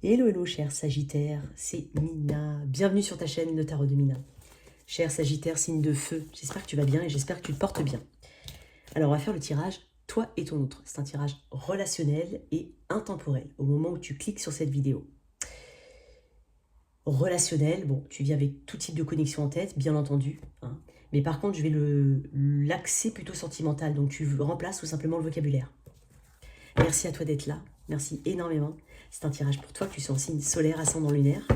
Hello, hello, cher Sagittaire, c'est Mina. Bienvenue sur ta chaîne Le Tarot de Mina. Cher Sagittaire, signe de feu, j'espère que tu vas bien et j'espère que tu te portes bien. Alors, on va faire le tirage toi et ton autre. C'est un tirage relationnel et intemporel au moment où tu cliques sur cette vidéo. Relationnel, bon, tu viens avec tout type de connexion en tête, bien entendu. Hein, mais par contre, je vais l'axer plutôt sentimental, donc tu remplaces tout simplement le vocabulaire. Merci à toi d'être là, merci énormément. C'est un tirage pour toi, que tu sois en signe solaire, ascendant lunaire.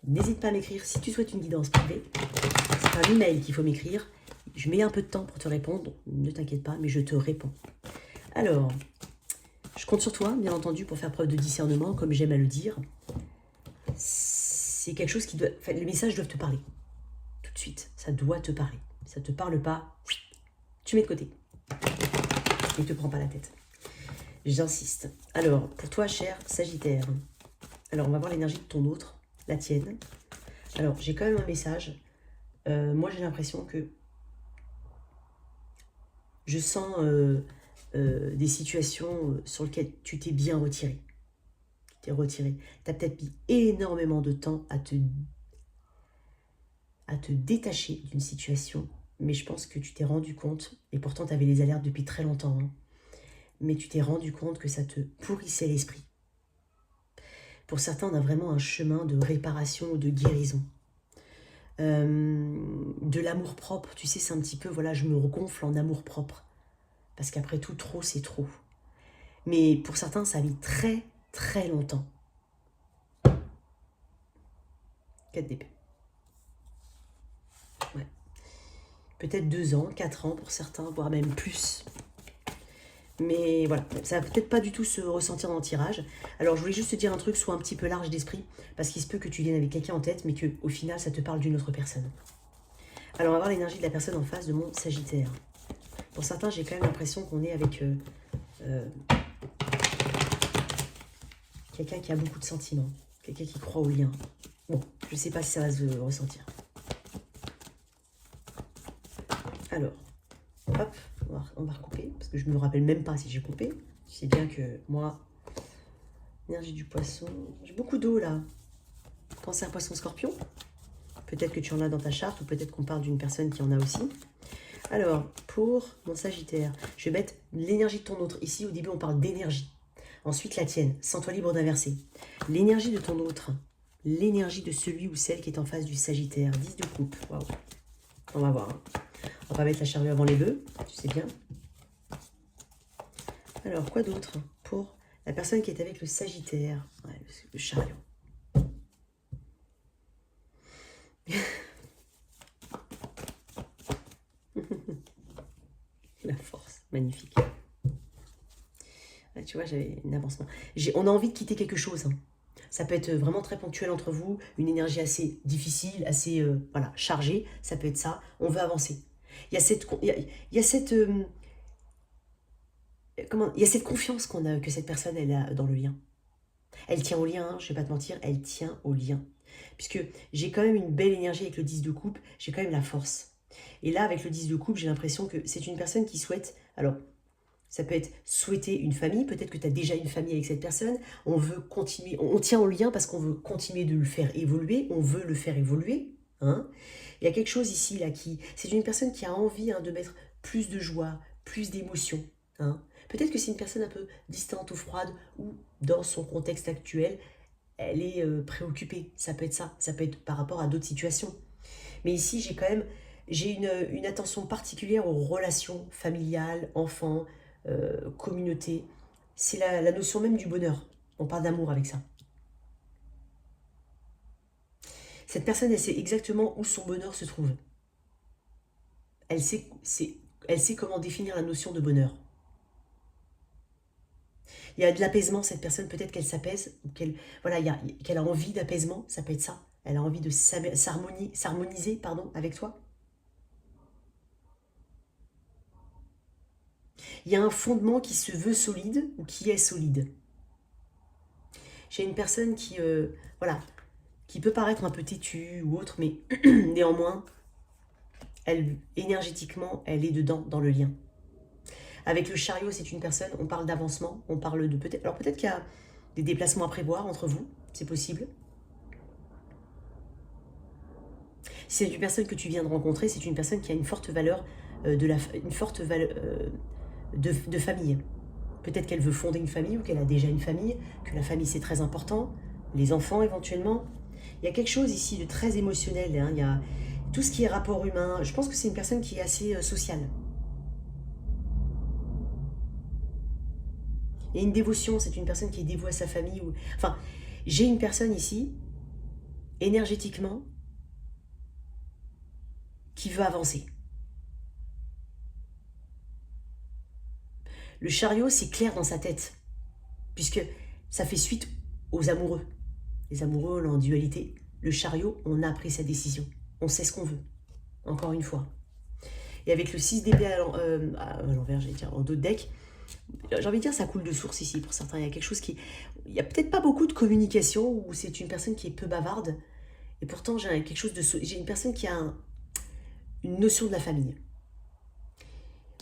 N'hésite pas à m'écrire si tu souhaites une guidance privée. C'est un email qu'il faut m'écrire. Je mets un peu de temps pour te répondre, ne t'inquiète pas, mais je te réponds. Alors, je compte sur toi, bien entendu, pour faire preuve de discernement, comme j'aime à le dire. C'est quelque chose qui doit... Enfin, les messages doivent te parler. Tout de suite, ça doit te parler. Si ça ne te parle pas, tu mets de côté. Et ne te prends pas la tête. J'insiste. Alors, pour toi, cher Sagittaire, alors on va voir l'énergie de ton autre, la tienne. Alors, j'ai quand même un message. Moi, j'ai l'impression que je sens des situations sur lesquelles tu t'es bien retiré. Tu t'es retiré. Tu as peut-être mis énormément de temps à te détacher d'une situation, mais je pense que tu t'es rendu compte, et pourtant tu avais les alertes depuis très longtemps, hein, mais tu t'es rendu compte que ça te pourrissait l'esprit. Pour certains, on a vraiment un chemin de réparation ou de guérison. De l'amour propre, tu sais, c'est un petit peu, voilà, je me regonfle en amour propre. Parce qu'après tout, trop, c'est trop. Mais pour certains, ça a mis très, très longtemps. 4 d'épée. Ouais. Peut-être 2 ans, 4 ans pour certains, voire même plus. Mais voilà, ça va peut-être pas du tout se ressentir dans le tirage. Alors, je voulais juste te dire un truc, sois un petit peu large d'esprit, parce qu'il se peut que tu viennes avec quelqu'un en tête, mais qu'au final, ça te parle d'une autre personne. Alors, on va voir l'énergie de la personne en face de mon Sagittaire. Pour certains, j'ai quand même l'impression qu'on est avec quelqu'un qui a beaucoup de sentiments, quelqu'un qui croit au lien. Bon, je ne sais pas si ça va se ressentir. Alors, hop, on va recouper, parce que je ne me rappelle même pas si j'ai coupé. Tu sais bien que moi, énergie du poisson, j'ai beaucoup d'eau là. Pensez à poisson scorpion. Peut-être que tu en as dans ta charte, ou peut-être qu'on parle d'une personne qui en a aussi. Alors, pour mon Sagittaire, je vais mettre l'énergie de ton autre. Ici, au début, on parle d'énergie. Ensuite, la tienne. Sens-toi libre d'inverser. L'énergie de ton autre. L'énergie de celui ou celle qui est en face du Sagittaire. 10 de coupe. Waouh. On va voir. Hein. On va pas mettre la charrue avant les bœufs. Tu sais bien. Alors, quoi d'autre pour la personne qui est avec le Sagittaire? Ouais, le chariot. La force. Magnifique. Tu vois, j'avais un avancement. On a envie de quitter quelque chose. Hein. Ça peut être vraiment très ponctuel entre vous, une énergie assez difficile, assez voilà, chargée. Ça peut être ça. On veut avancer. Il y a cette, il y a cette confiance qu'on a, que cette personne elle a dans le lien. Elle tient au lien, hein, je ne vais pas te mentir, elle tient au lien. Puisque j'ai quand même une belle énergie avec le 10 de coupe, j'ai quand même la force. Et là, avec le 10 de coupe, j'ai l'impression que c'est une personne qui souhaite... Alors, ça peut être souhaiter une famille, peut-être que tu as déjà une famille avec cette personne, on veut continuer, on tient au lien parce qu'on veut continuer de le faire évoluer, on veut le faire évoluer. Hein. Il y a quelque chose ici, là, c'est une personne qui a envie de mettre plus de joie, plus d'émotion. Hein. Peut-être que c'est une personne un peu distante ou froide, ou dans son contexte actuel, elle est préoccupée. Ça peut être par rapport à d'autres situations. Mais ici, j'ai une attention particulière aux relations familiales, enfants, communauté. C'est la notion même du bonheur. On parle d'amour avec ça. Cette personne, elle sait exactement où son bonheur se trouve. Elle sait comment définir la notion de bonheur. Il y a de l'apaisement, cette personne, peut-être qu'elle s'apaise, ou qu'elle a envie d'apaisement, ça peut être ça. Elle a envie de s'harmoniser avec toi. Il y a un fondement qui se veut solide ou qui est solide. J'ai une personne qui, qui peut paraître un peu têtue ou autre, mais néanmoins, énergétiquement, elle est dedans, dans le lien. Avec le chariot, c'est une personne, on parle d'avancement, on parle de peut-être... Alors peut-être qu'il y a des déplacements à prévoir entre vous, C'est possible. Si c'est une personne que tu viens de rencontrer, c'est une personne qui a une forte valeur, une forte valeur de famille. Peut-être qu'elle veut fonder une famille ou qu'elle a déjà une famille, que la famille c'est très important, les enfants éventuellement. Il y a quelque chose ici de très émotionnel, hein. Il y a tout ce qui est rapport humain. Je pense que c'est une personne qui est assez sociale. Il y a une dévotion, c'est une personne qui est dévouée à sa famille. Enfin, j'ai une personne ici, énergétiquement, qui veut avancer. Le chariot, c'est clair dans sa tête, puisque ça fait suite aux amoureux. Les amoureux, on est en dualité. Le chariot, on a pris sa décision. On sait ce qu'on veut. Encore une fois. Et avec le 6 d'épée à l'envers, j'allais dire, en dos de deck, j'ai envie de dire ça coule de source ici pour certains. Il y a quelque chose qui... Il n'y a peut-être pas beaucoup de communication, ou c'est une personne qui est peu bavarde. Et pourtant, j'ai quelque chose de... J'ai une personne qui a une notion de la famille.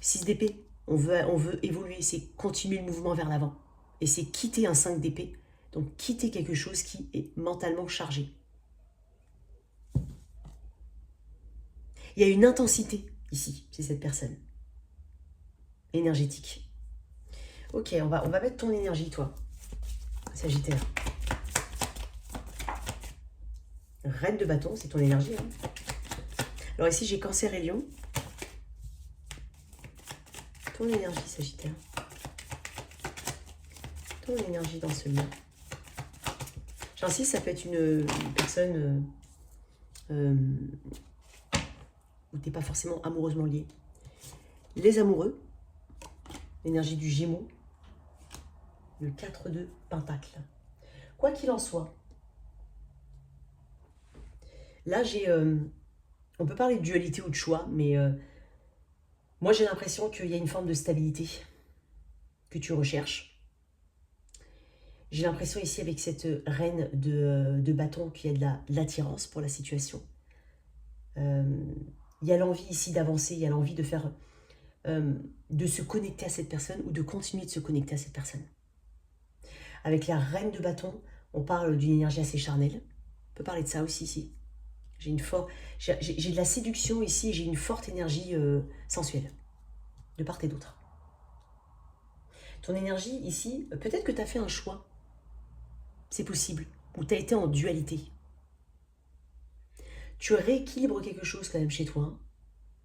6 d'épée, on veut évoluer, c'est continuer le mouvement vers l'avant. Et c'est quitter un 5 d'épée. Donc quitter quelque chose qui est mentalement chargé. Il y a une intensité ici, c'est cette personne. Énergétique. Ok, on va mettre ton énergie, toi. Sagittaire. Reine de bâton, c'est ton énergie. Hein. Alors ici, j'ai Cancer et Lion. Ton énergie, Sagittaire. Ton énergie dans ce lien. J'insiste, ça peut être une personne où tu n'es pas forcément amoureusement lié. Les amoureux, l'énergie du Gémeaux, le 4 de Pentacle. Quoi qu'il en soit, là j'ai... on peut parler de dualité ou de choix, mais moi j'ai l'impression qu'il y a une forme de stabilité que tu recherches. J'ai l'impression ici avec cette reine de bâton qu'il y a de l'attirance pour la situation. Il y a l'envie ici d'avancer, il y a l'envie de faire... de se connecter à cette personne ou de continuer de se connecter à cette personne. Avec la reine de bâton, on parle d'une énergie assez charnelle. On peut parler de ça aussi ici. J'ai de la séduction ici, j'ai une forte énergie sensuelle, de part et d'autre. Ton énergie ici, peut-être que tu as fait un choix, c'est possible, ou tu as été en dualité. Tu rééquilibres quelque chose quand même chez toi, hein.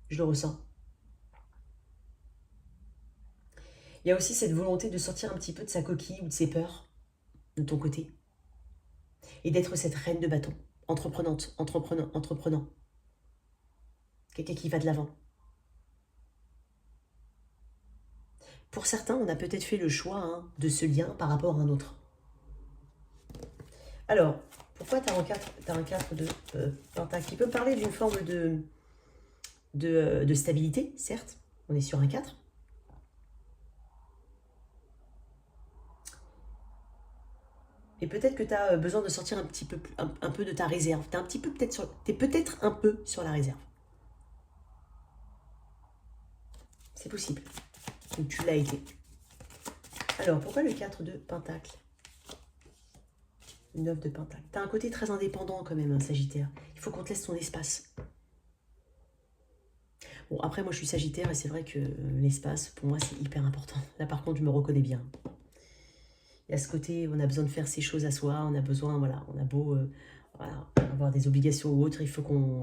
Je le ressens. Il y a aussi cette volonté de sortir un petit peu de sa coquille ou de ses peurs, de ton côté, et d'être cette reine de bâton, entreprenant. Quelqu'un qui va de l'avant. Pour certains, on a peut-être fait le choix de ce lien par rapport à un autre. Alors, pourquoi tu as un 4 de Pentacle qui peut parler d'une forme de stabilité, certes. On est sur un 4. Et peut-être que tu as besoin de sortir un peu de ta réserve. T'es peut-être un peu sur la réserve. C'est possible. Ou tu l'as été. Alors, pourquoi le 4 de Pentacle? Le 9 de Pentacle. Tu as un côté très indépendant quand même, un Sagittaire. Il faut qu'on te laisse ton espace. Bon, après, moi, je suis Sagittaire et c'est vrai que l'espace, pour moi, c'est hyper important. Là, par contre, je me reconnais bien. Il y a ce côté, on a besoin de faire ces choses à soi, on a besoin, voilà, on a beau avoir des obligations ou autres, il faut qu'on,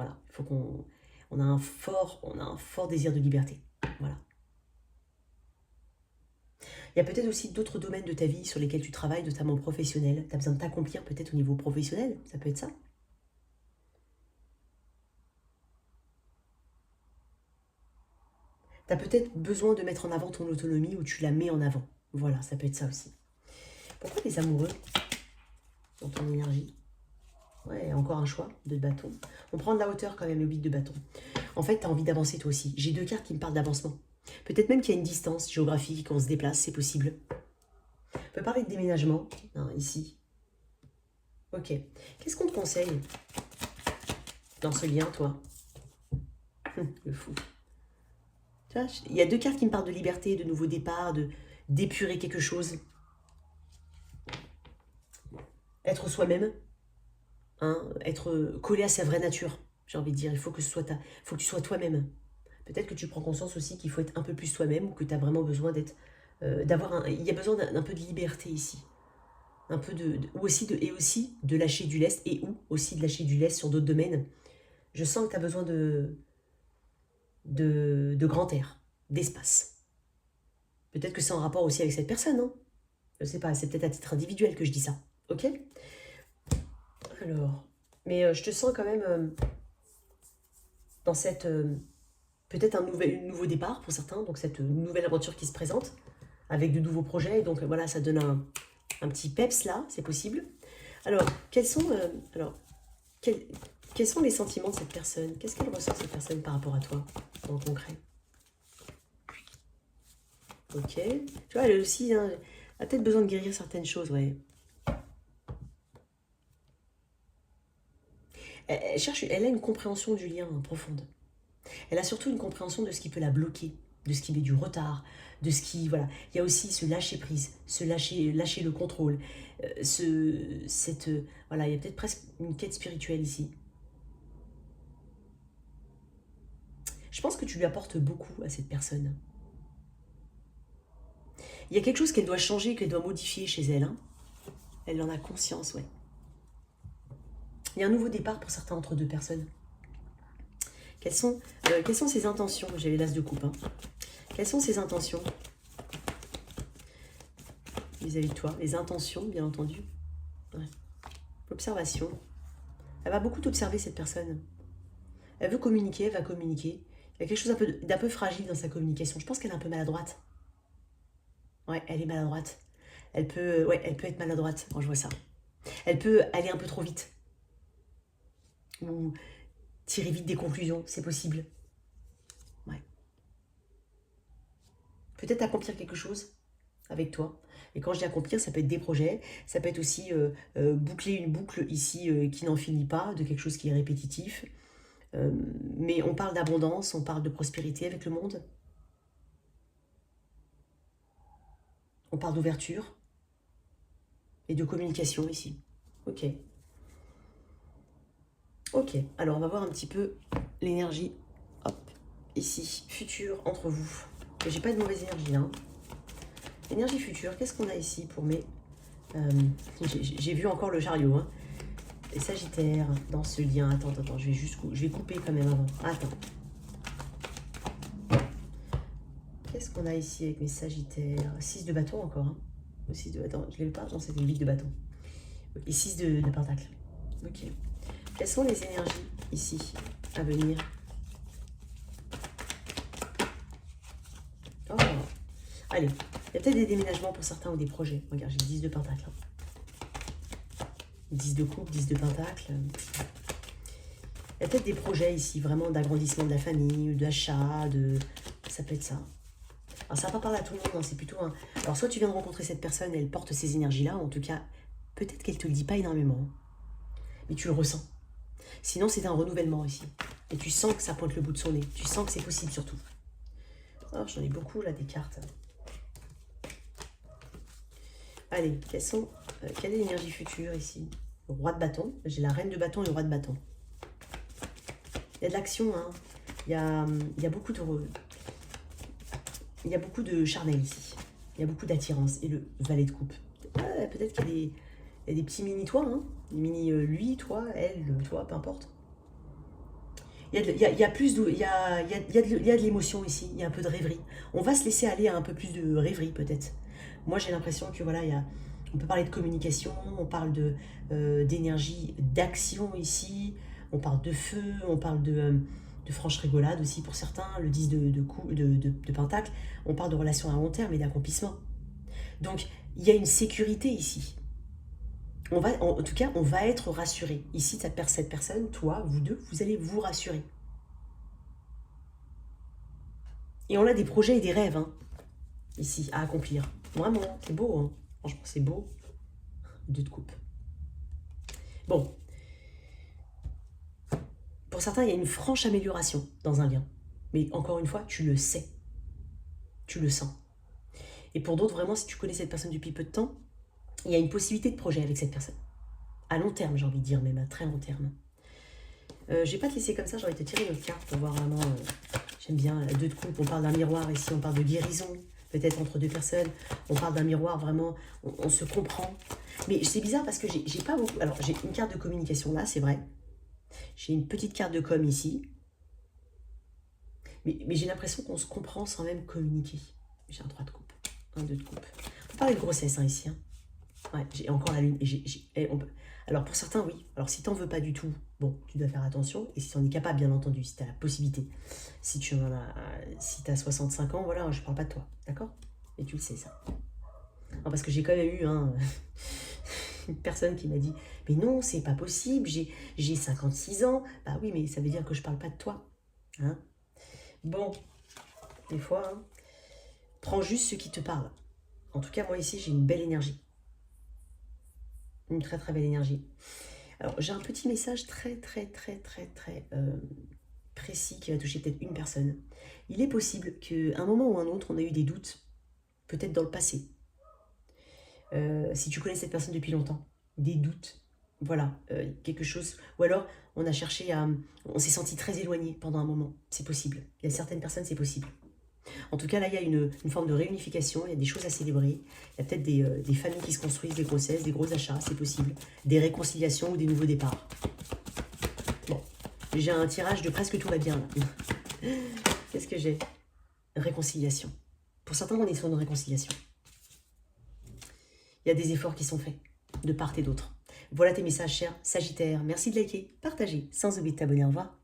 on a un fort désir de liberté, voilà. Il y a peut-être aussi d'autres domaines de ta vie sur lesquels tu travailles, notamment professionnel. Tu as besoin de t'accomplir peut-être au niveau professionnel, ça peut être ça. Tu as peut-être besoin de mettre en avant ton autonomie ou tu la mets en avant. Voilà, ça peut être ça aussi. Pourquoi les amoureux dans ton énergie? Ouais, encore un choix de bâton. On prend de la hauteur quand même, le 8 de bâton. En fait, tu as envie d'avancer toi aussi. J'ai deux cartes qui me parlent d'avancement. Peut-être même qu'il y a une distance géographique, qu'on se déplace, c'est possible. On peut parler de déménagement, hein, ici. Ok. Qu'est-ce qu'on te conseille dans ce lien, toi? Le fou. Tu vois, il y a deux cartes qui me parlent de liberté, de nouveau départ, d'épurer quelque chose. être soi-même, hein, être collé à sa vraie nature, j'ai envie de dire. Il faut que faut que tu sois toi-même. Peut-être que tu prends conscience aussi qu'il faut être un peu plus toi-même ou que tu as vraiment besoin d'être, il y a besoin d'un peu de liberté ici. Un peu ou aussi et aussi de lâcher du lest et ou aussi de lâcher du lest sur d'autres domaines. Je sens que tu as besoin de grand air, d'espace. Peut-être que c'est en rapport aussi avec cette personne, hein. Je sais pas, c'est peut-être à titre individuel que je dis ça. Ok? Alors, mais je te sens quand même dans cette... peut-être nouveau départ pour certains, donc cette nouvelle aventure qui se présente, avec de nouveaux projets. Donc voilà, ça donne un petit peps là, c'est possible. Alors, quels, quels sont les sentiments de cette personne? Qu'est-ce qu'elle ressent cette personne par rapport à toi, en concret? Ok. Tu vois, elle aussi, hein, a peut-être besoin de guérir certaines choses, ouais. Elle a une compréhension du lien profonde. Elle a surtout une compréhension de ce qui peut la bloquer, de ce qui met du retard, de ce qui... Voilà. Il y a aussi ce lâcher prise, lâcher le contrôle. Voilà, il y a peut-être presque une quête spirituelle ici. Je pense que tu lui apportes beaucoup à cette personne. Il y a quelque chose qu'elle doit changer, qu'elle doit modifier chez elle. Hein. Elle en a conscience, ouais. Il y a un nouveau départ pour certains entre deux personnes. Quelles sont ses intentions? J'avais l'as de coupe. Hein. Quelles sont ses intentions vis-à-vis de toi? Les intentions, bien entendu. Ouais. L'observation. Elle va beaucoup t'observer, cette personne. Elle veut communiquer, elle va communiquer. Il y a quelque chose d'un peu fragile dans sa communication. Je pense qu'elle est un peu maladroite. Ouais, elle est maladroite. Elle peut être maladroite quand je vois ça. Elle peut aller un peu trop vite. Ou tirer vite des conclusions, c'est possible. Ouais. Peut-être accomplir quelque chose avec toi. Et quand je dis accomplir, ça peut être des projets, ça peut être aussi boucler une boucle ici qui n'en finit pas, de quelque chose qui est répétitif. Mais on parle d'abondance, on parle de prospérité avec le monde. On parle d'ouverture et de communication ici. Ok. Ok, alors on va voir un petit peu l'énergie. Hop, ici, futur entre vous. J'ai pas de mauvaise énergie là. Hein. Énergie future, qu'est-ce qu'on a ici pour mes... j'ai vu encore le chariot. Hein. Les Sagittaires dans ce lien. Attends, je vais couper quand même avant. Attends. Qu'est-ce qu'on a ici avec mes Sagittaires? 6 de bâton encore. Hein. 6 de bâton. Je l'ai pas? Non, c'était 8 de bâton. Et 6 de pentacle. Ok. Quelles sont les énergies ici à venir? Oh. Allez, il y a peut-être des déménagements pour certains ou des projets. Regarde, j'ai 10 de pentacle. Hein. 10 de coupe, 10 de pentacle. Il y a peut-être des projets ici, vraiment d'agrandissement de la famille, d'achat, ça peut être ça. Alors ça va pas parler à tout le monde, hein, c'est plutôt un... Alors soit tu viens de rencontrer cette personne et elle porte ces énergies-là, en tout cas, peut-être qu'elle te le dit pas énormément, mais tu le ressens. Sinon, c'est un renouvellement ici. Et tu sens que ça pointe le bout de son nez. Tu sens que c'est possible surtout. Oh, j'en ai beaucoup là, des cartes. Allez, quelle est l'énergie future ici? Le roi de bâton. J'ai la reine de bâton et le roi de bâton. Il y a de l'action, hein. Il y a beaucoup de... Il y a beaucoup de charnel ici. Il y a beaucoup d'attirance. Et le valet de coupe. Ah, peut-être qu'il y a des petits mini-toi, hein. Des mini lui, toi, elle, toi, peu importe. Il y a plus de, il y a de l'émotion ici, il y a un peu de rêverie. On va se laisser aller à un peu plus de rêverie peut-être. Moi j'ai l'impression que voilà, on peut parler de communication, on parle d'énergie, d'action ici, on parle de feu, on parle de franche rigolade aussi pour certains, le 10 de pentacle, on parle de relations à long terme et d'accomplissement. Donc il y a une sécurité ici. En tout cas, on va être rassuré. Ici, cette personne, toi, vous deux, vous allez vous rassurer. Et on a des projets et des rêves, hein, ici, à accomplir. Vraiment, c'est beau, hein. Franchement, c'est beau. 2 de coupe. Bon. Pour certains, il y a une franche amélioration dans un lien. Mais encore une fois, tu le sais. Tu le sens. Et pour d'autres, vraiment, si tu connais cette personne depuis peu de temps, il y a une possibilité de projet avec cette personne. À long terme, j'ai envie de dire, même à très long terme. Je vais pas te laisser comme ça, j'ai envie de te tirer une autre carte pour voir vraiment... j'aime bien la 2 de coupe, on parle d'un miroir ici, on parle de guérison, peut-être entre 2 personnes. On parle d'un miroir, vraiment, on se comprend. Mais c'est bizarre parce que j'ai pas beaucoup... Alors, j'ai une carte de communication là, c'est vrai. J'ai une petite carte de com ici. Mais j'ai l'impression qu'on se comprend sans même communiquer. J'ai un 3 de coupe, un 2 de coupe. On parle de grossesse hein, ici. Hein. Ouais, j'ai encore la lune. Alors pour certains, oui. Alors si t'en veux pas du tout, bon, tu dois faire attention. Et si tu en es capable, bien entendu, si tu as la possibilité. Si tu en as, si t'as 65 ans, voilà, je parle pas de toi, d'accord? Et tu le sais ça. Non, parce que j'ai quand même eu une personne qui m'a dit, mais non, c'est pas possible, j'ai 56 ans. Bah oui, mais ça veut dire que je parle pas de toi. Hein? Bon, des fois, hein, prends juste ce qui te parle. En tout cas, moi ici, j'ai une belle énergie. Une très très belle énergie. Alors, j'ai un petit message très précis qui va toucher peut-être une personne. Il est possible qu'à un moment ou un autre, on a eu des doutes, peut-être dans le passé. Si tu connais cette personne depuis longtemps, des doutes, voilà, quelque chose. Ou alors, on a cherché à... On s'est senti très éloigné pendant un moment. C'est possible. Il y a certaines personnes, c'est possible. En tout cas, là, il y a une forme de réunification, il y a des choses à célébrer. Il y a peut-être des familles qui se construisent, des grossesses, des gros achats, c'est possible. Des réconciliations ou des nouveaux départs. Bon, j'ai un tirage de presque tout va bien, là. Qu'est-ce que j'ai? Réconciliation. Pour certains, on est sur une réconciliation. Il y a des efforts qui sont faits, de part et d'autre. Voilà tes messages, chers Sagittaires. Merci de liker, partager, sans oublier de t'abonner. Au revoir.